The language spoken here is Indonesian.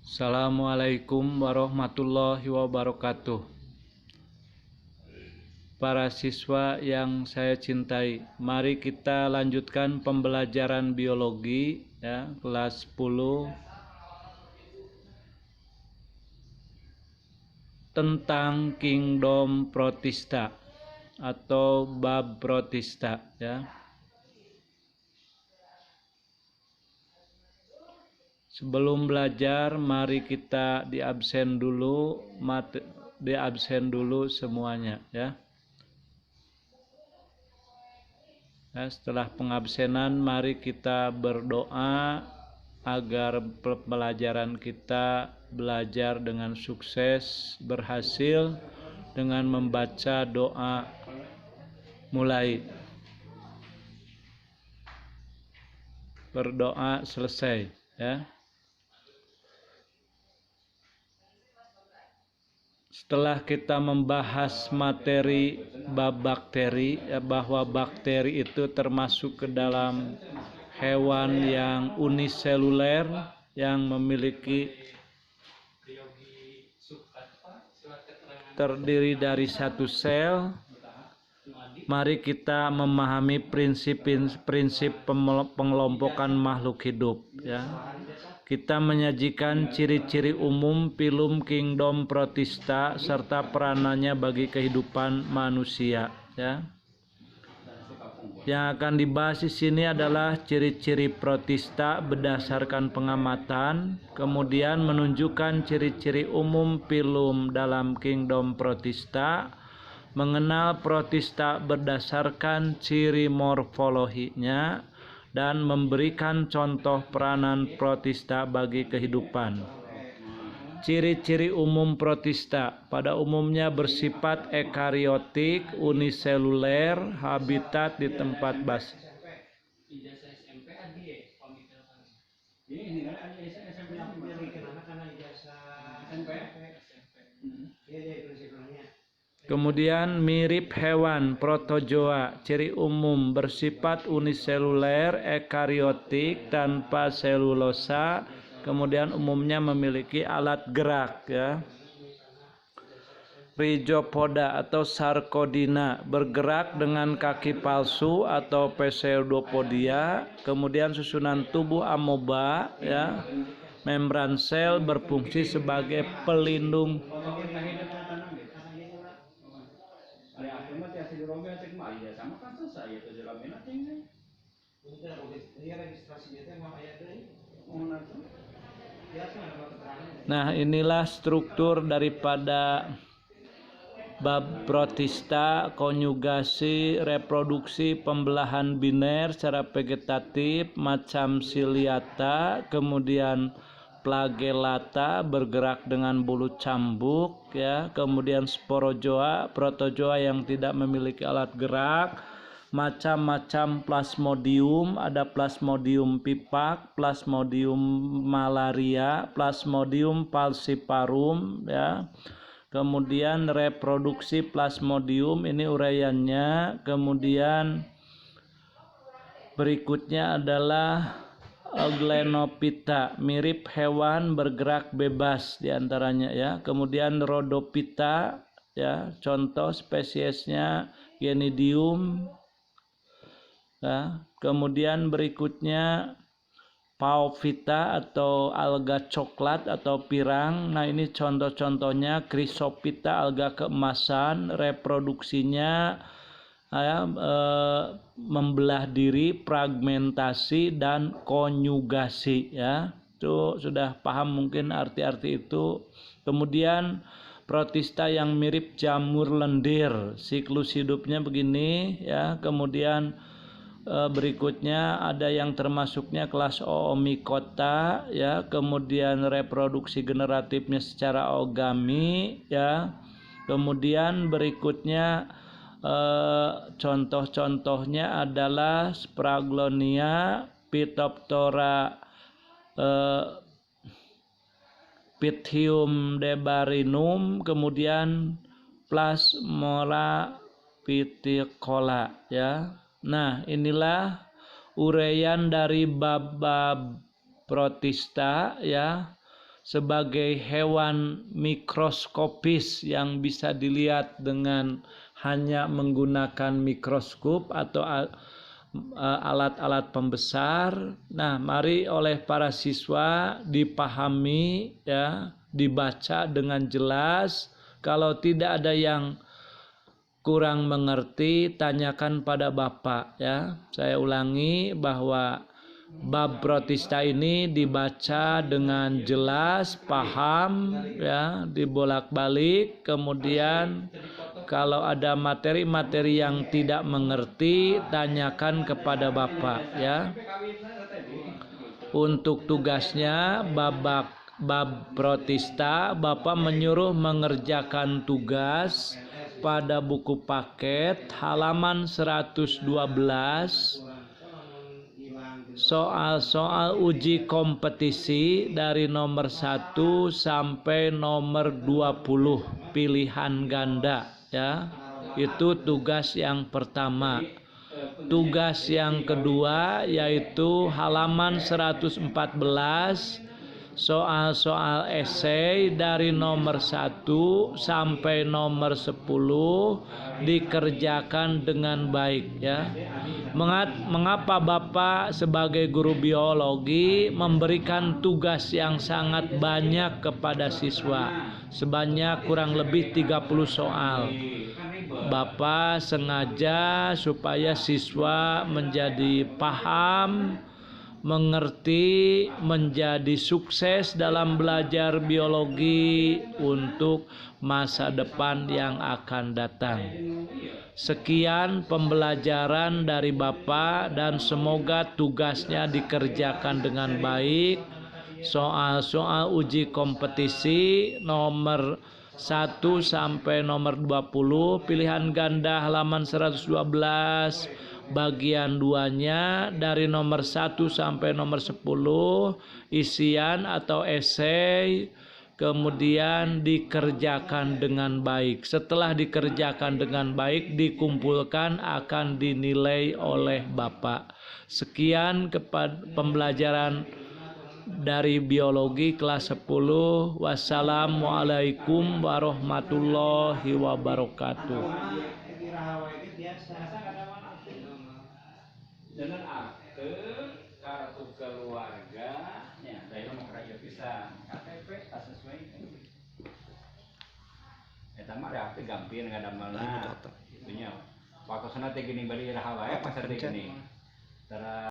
Assalamualaikum warahmatullahi wabarakatuh. Para siswa yang saya cintai, mari kita lanjutkan pembelajaran biologi ya, kelas 10 tentang Kingdom Protista atau bab Protista ya. Sebelum belajar, mari kita diabsen dulu semuanya ya. Setelah pengabsenan, mari kita berdoa agar pelajaran kita belajar dengan sukses, berhasil dengan membaca doa. Mulai. Berdoa selesai ya. Setelah kita membahas materi bab bakteri, ya, bahwa bakteri itu termasuk ke dalam hewan yang uniseluler yang memiliki terdiri dari satu sel. Mari kita memahami prinsip pengelompokan makhluk hidup ya. Kita menyajikan ciri-ciri umum filum Kingdom Protista serta peranannya bagi kehidupan manusia ya. Yang akan dibahas di sini adalah ciri-ciri protista berdasarkan pengamatan, kemudian menunjukkan ciri-ciri umum filum dalam Kingdom Protista, mengenal protista berdasarkan ciri morfologinya, dan memberikan contoh peranan protista bagi kehidupan. Ciri-ciri umum protista pada umumnya bersifat ekariotik, uniseluler, habitat di tempat base. Kemudian mirip hewan protozoa, ciri umum bersifat uniseluler, ekariotik, tanpa selulosa, kemudian umumnya memiliki alat gerak ya. Rhizopoda atau Sarcodina bergerak dengan kaki palsu atau pseudopodia, kemudian susunan tubuh amoeba ya. Membran sel berfungsi sebagai pelindung Nah, inilah struktur daripada bab protista, konjugasi, reproduksi, pembelahan biner secara vegetatif, macam ciliata, kemudian flagellata bergerak dengan bulu cambuk ya, kemudian sporozoa, protozoa yang tidak memiliki alat gerak, macam-macam plasmodium, ada plasmodium pipak, plasmodium malaria, plasmodium falciparum ya. Kemudian reproduksi plasmodium, ini uraiannya. Kemudian berikutnya adalah Glenophyta, mirip hewan bergerak bebas diantaranya ya. Kemudian Rhodophyta ya, contoh spesiesnya Genidium ya. Kemudian berikutnya Paophyta atau alga coklat atau pirang. Nah, ini contoh-contohnya. Chrysophyta, alga keemasan, reproduksinya membelah diri, fragmentasi, dan konjugasi ya. Itu sudah paham mungkin arti-arti itu. Kemudian protista yang mirip jamur lendir, siklus hidupnya begini ya. Kemudian berikutnya ada yang termasuknya kelas Oomycota ya, kemudian reproduksi generatifnya secara ogami ya. Kemudian berikutnya contoh-contohnya adalah Spraglonia, Phytophthora, Pythium debarinum, kemudian Plasmora piticola ya. Nah, inilah uraian dari bab-bab protista ya. sebagai hewan mikroskopis yang bisa dilihat dengan hanya menggunakan mikroskop atau alat-alat pembesar. Nah, mari oleh para siswa dipahami ya, dibaca dengan jelas. Kalau tidak ada yang kurang mengerti, tanyakan pada Bapak ya. Saya ulangi bahwa bab protista ini dibaca dengan jelas, paham ya, dibolak-balik. Kemudian kalau ada materi-materi yang tidak mengerti, tanyakan kepada Bapak ya. Untuk tugasnya bab protista, Bapak menyuruh mengerjakan tugas pada buku paket halaman 112, soal-soal uji kompetisi dari nomor 1 sampai nomor 20 pilihan ganda ya. Itu tugas yang pertama. Tugas yang kedua yaitu halaman 114, soal-soal esai dari nomor 1 sampai nomor 10 dikerjakan dengan baik ya. Mengapa Bapak sebagai guru biologi memberikan tugas yang sangat banyak kepada siswa, sebanyak kurang lebih 30 soal? Bapak sengaja supaya siswa menjadi paham, mengerti, menjadi sukses dalam belajar biologi untuk masa depan yang akan datang. Sekian pembelajaran dari Bapak dan semoga tugasnya dikerjakan dengan baik. Soal-soal uji kompetisi nomor 1 sampai nomor 20 pilihan ganda halaman 112, bagian 2-nya dari nomor 1 sampai nomor 10 isian atau esai, kemudian dikerjakan dengan baik. Setelah dikerjakan dengan baik, dikumpulkan akan dinilai oleh Bapak. Sekian pembelajaran dari biologi kelas 10. Wassalamualaikum warahmatullahi wabarakatuh. Dengan akte kartu keluarga ya, saya mau kerja bisa KTP tak sesuai. Eta mah akte gampil ngadamel itunya. Waktu sana teh gini bari rahawa pas teh gini.